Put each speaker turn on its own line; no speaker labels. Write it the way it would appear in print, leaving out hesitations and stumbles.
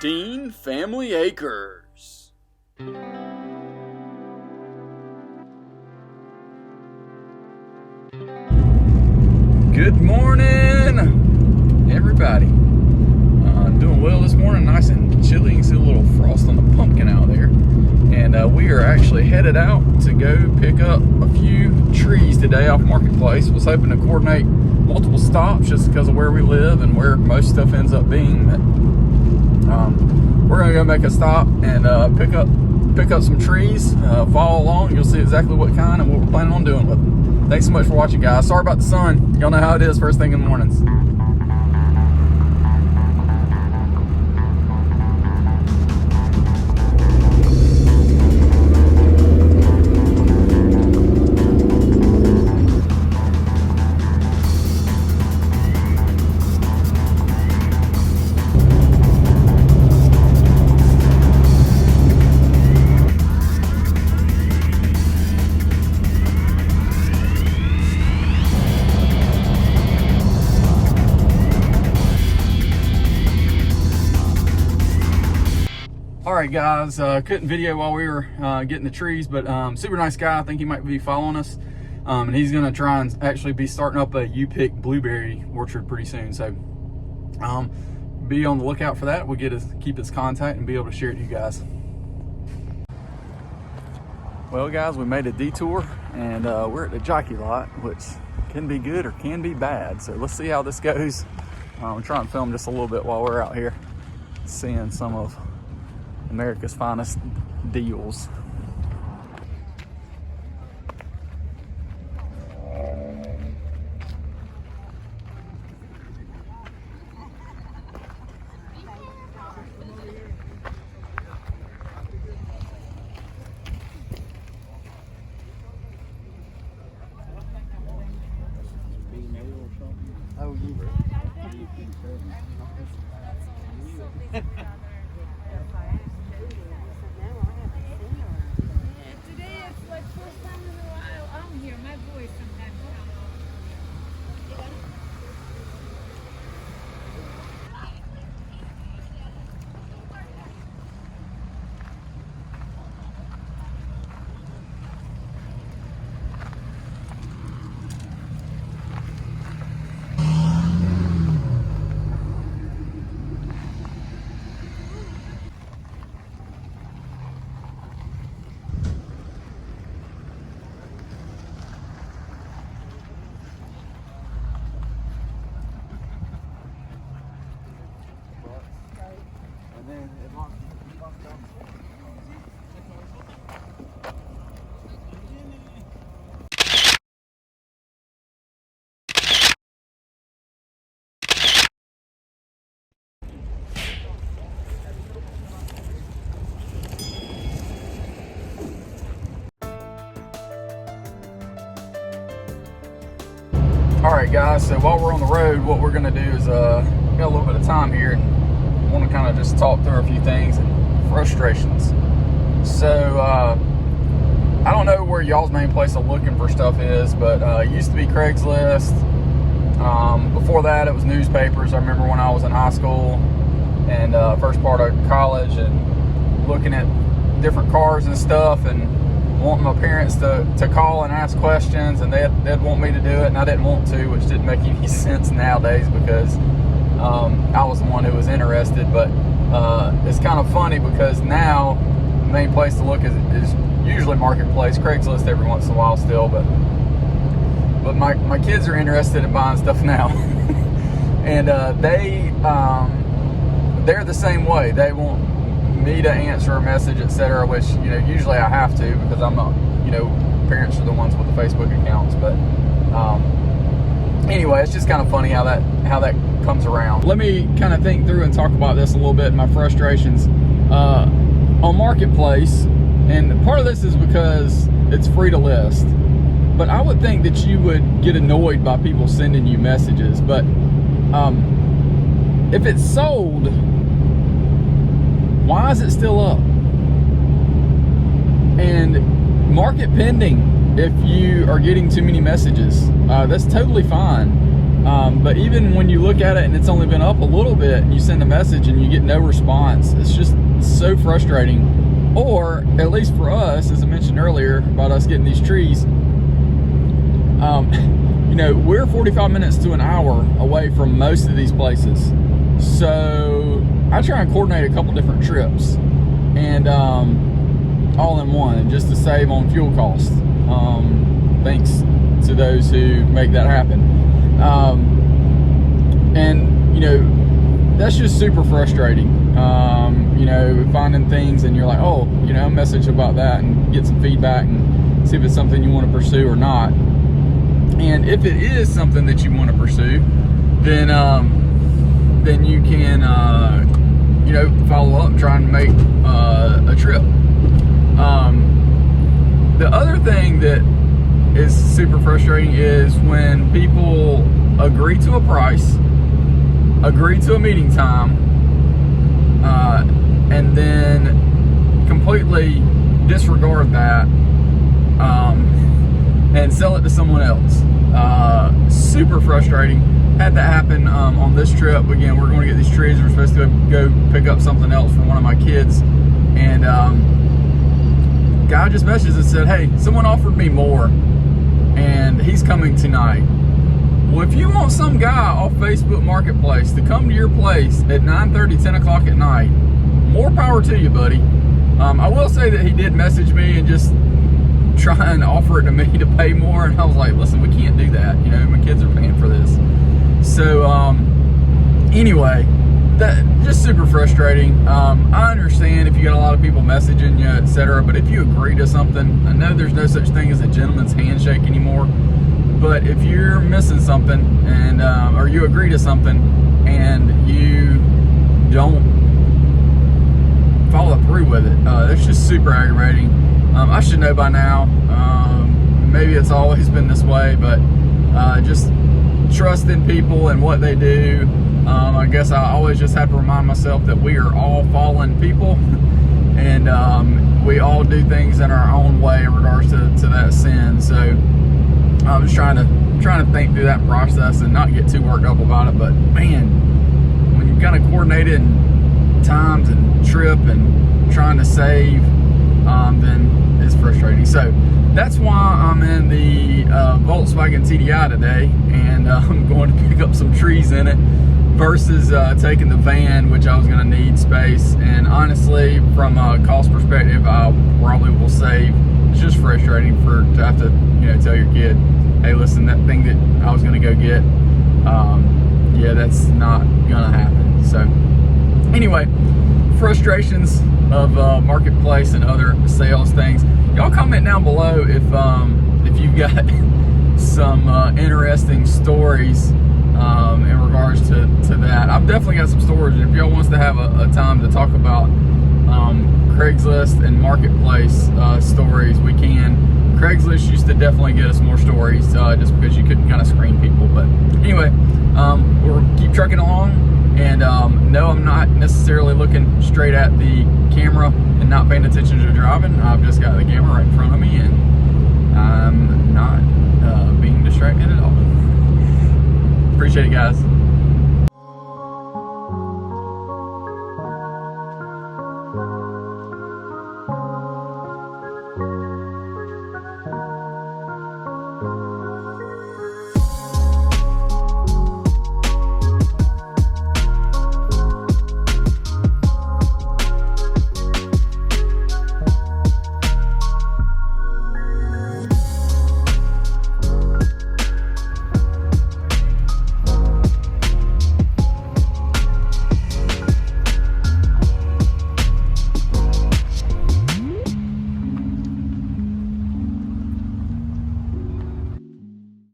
15 family acres. Good morning, everybody. Doing well this morning, nice and chilly. You can see a little frost on the pumpkin out there. And we are actually headed out to go pick up a few trees today off Marketplace. Was hoping to coordinate multiple stops just because of where we live and where most stuff ends up being. But we're gonna go make a stop and pick up some trees. Follow along, you'll see exactly what kind and what we're planning on doing with them. Thanks so much for watching, guys. Sorry about the sun. Y'all know how it is first thing in the mornings. Alright guys, couldn't video while we were getting the trees, but super nice guy. I think he might be following us, and he's gonna try and actually be starting up a U-pick blueberry orchard pretty soon, so be on the lookout for that. We'll keep his contact and be able to share it to you guys. Well guys, we made a detour and we're at the Jockey lot, which can be good or can be bad, so let's see how this goes. I'm trying to film just a little bit while we're out here seeing some of America's finest deals. Oh, Alright guys, so while we're on the road, what we're going to do is, got a little bit of time here and want to kind of just talk through a few things and frustrations. So, I don't know where y'all's main place of looking for stuff is, but it used to be Craigslist. Before that, it was newspapers. I remember when I was in high school and first part of college and looking at different cars and stuff and wanting my parents to call and ask questions, and they'd want me to do it, and I didn't want to, which didn't make any sense nowadays because I was the one who was interested. But it's kind of funny because now the main place to look is usually Marketplace, Craigslist every once in a while still, but my kids are interested in buying stuff now. And they're the same way. They want me to answer a message, etc., which, you know, usually I have to because I'm not, you know, parents are the ones with the Facebook accounts. But anyway, it's just kind of funny how that comes around. Let me kind of think through and talk about this a little bit, my frustrations on Marketplace. And part of this is because it's free to list, but I would think that you would get annoyed by people sending you messages. But if it's sold, why is it still up? And market pending if you are getting too many messages. That's totally fine. But even when you look at it and it's only been up a little bit and you send a message and you get no response, it's just so frustrating. Or at least for us, as I mentioned earlier about us getting these trees, you know, we're 45 minutes to an hour away from most of these places. So I try and coordinate a couple different trips and all in one, just to save on fuel costs. Thanks to those who make that happen. And you know, that's just super frustrating. You know, finding things and you're like, oh, you know, message about that and get some feedback and see if it's something you want to pursue or not. And if it is something that you want to pursue, then you can you know, follow up and try and make a trip. The other thing that is super frustrating is when people agree to a price, agree to a meeting time, and then completely disregard that and sell it to someone else. Super frustrating. Had that happen on this trip. Again, we're going to get these trees. We're supposed to go pick up something else for one of my kids, and guy just messaged and said, hey, someone offered me more and he's coming tonight. Well, if you want some guy off Facebook Marketplace to come to your place at 9:30, 10 o'clock at night, more power to you, buddy. I will say that he did message me and just try and offer it to me to pay more, and I was like, listen, we can't do that. You know, my kids are paying for this. So anyway, that just super frustrating. I understand if you got a lot of people messaging you, etc., but if you agree to something, I know there's no such thing as a gentleman's handshake anymore, but if you're missing something and or you agree to something and you don't follow through with it, it's just super aggravating. I should know by now. Maybe it's always been this way, but just trusting people and what they do. I guess I always just have to remind myself that we are all fallen people, and we all do things in our own way in regards to that sin. So I'm just trying to think through that process and not get too worked up about it. But man, when you've kind of coordinated times and trip and trying to save, then it's frustrating. So that's why I'm in the Volkswagen TDI today, and I'm going to pick up some trees in it versus taking the van, which I was going to need space. And honestly, from a cost perspective, I probably will save. It's just frustrating to have to, you know, tell your kid, hey, listen, that thing that I was going to go get, yeah, that's not going to happen. So anyway, frustrations of marketplace and other sales things. Y'all comment down below if you've got some interesting stories in regards to that. I've definitely got some stories. If y'all wants to have a time to talk about Craigslist and marketplace stories, we can. Craigslist used to definitely get us more stories just because you couldn't kind of screen people. But anyway, we'll keep trucking along. And no, I'm not necessarily looking straight at the camera and not paying attention to driving. I've just got the camera right in front of me, and I'm not being distracted at all. Appreciate it, guys.